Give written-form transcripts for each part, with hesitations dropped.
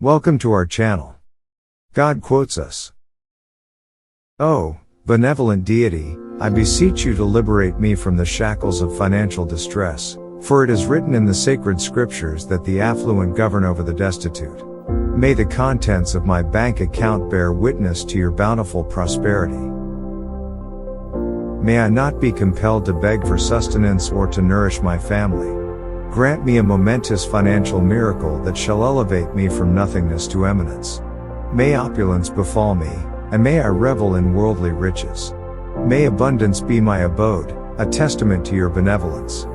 Welcome to our channel. God quotes us. Oh, benevolent deity, I beseech you to liberate me from the shackles of financial distress, for it is written in the sacred scriptures that the affluent govern over the destitute. May the contents of my bank account bear witness to your bountiful prosperity. May I not be compelled to beg for sustenance or to nourish my family. Grant me a momentous financial miracle that shall elevate me from nothingness to eminence. May opulence befall me, and may I revel in worldly riches. May abundance be my abode, a testament to your benevolence.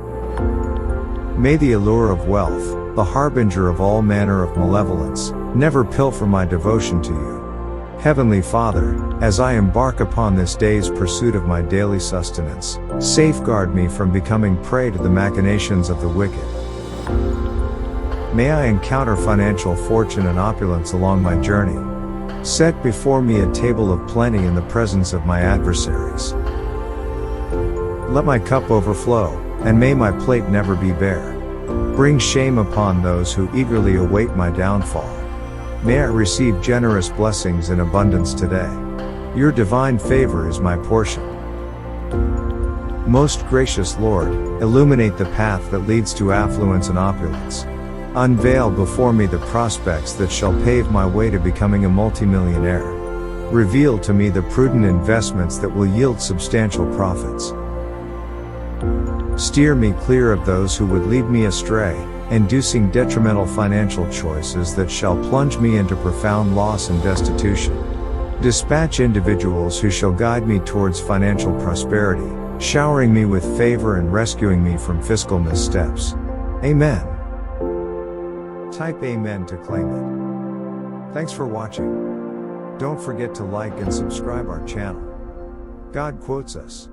May the allure of wealth, the harbinger of all manner of malevolence, never pilfer my devotion to you. Heavenly Father, as I embark upon this day's pursuit of my daily sustenance, safeguard me from becoming prey to the machinations of the wicked. May I encounter financial fortune and opulence along my journey. Set before me a table of plenty in the presence of my adversaries. Let my cup overflow, and may my plate never be bare. Bring shame upon those who eagerly await my downfall. May I receive generous blessings in abundance today. Your divine favor is my portion. Most gracious Lord, illuminate the path that leads to affluence and opulence. Unveil before me the prospects that shall pave my way to becoming a multimillionaire. Reveal to me the prudent investments that will yield substantial profits. Steer me clear of those who would lead me astray, inducing detrimental financial choices that shall plunge me into profound loss and destitution. Dispatch individuals who shall guide me towards financial prosperity, showering me with favor and rescuing me from fiscal missteps. Amen. Type Amen to claim it. Thanks for watching. Don't forget to like and subscribe our channel. God quotes us.